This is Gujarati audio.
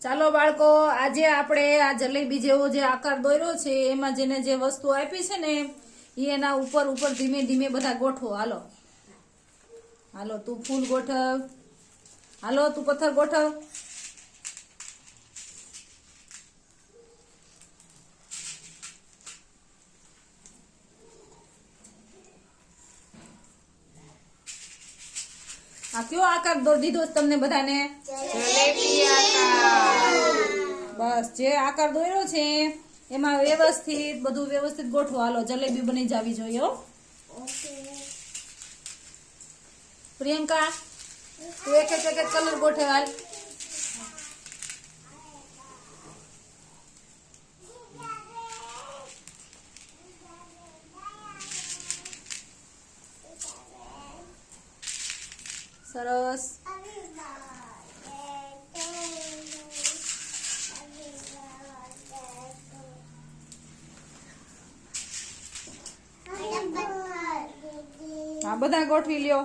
ચાલો બાળકો, આજે આપણે આ જલેબી જેવો જે આકાર દોર્યો છે એમાં જેને જે વસ્તુ આપી છે ને એના ઉપર ઉપર ધીમે ધીમે બધા ગોઠવો. હાલો હાલો, તું ફૂલ ગોઠવ. હાલો, તું પથ્થર ગોઠવ. આ કયો આકાર દોરી દીધો તમને બધાને? જલેબી આકાર. બસ, જે આકાર દોર્યો છે એમાં વ્યવસ્થિત બધું વ્યવસ્થિત ગોઠવો. હાલો, જલેબી બની જવી જોઈએ હો. પ્રિયંકા, તું એક એક કલર ગોઠવ. હાલ, સરસ. હા, બધા ગોઠવી લ્યો.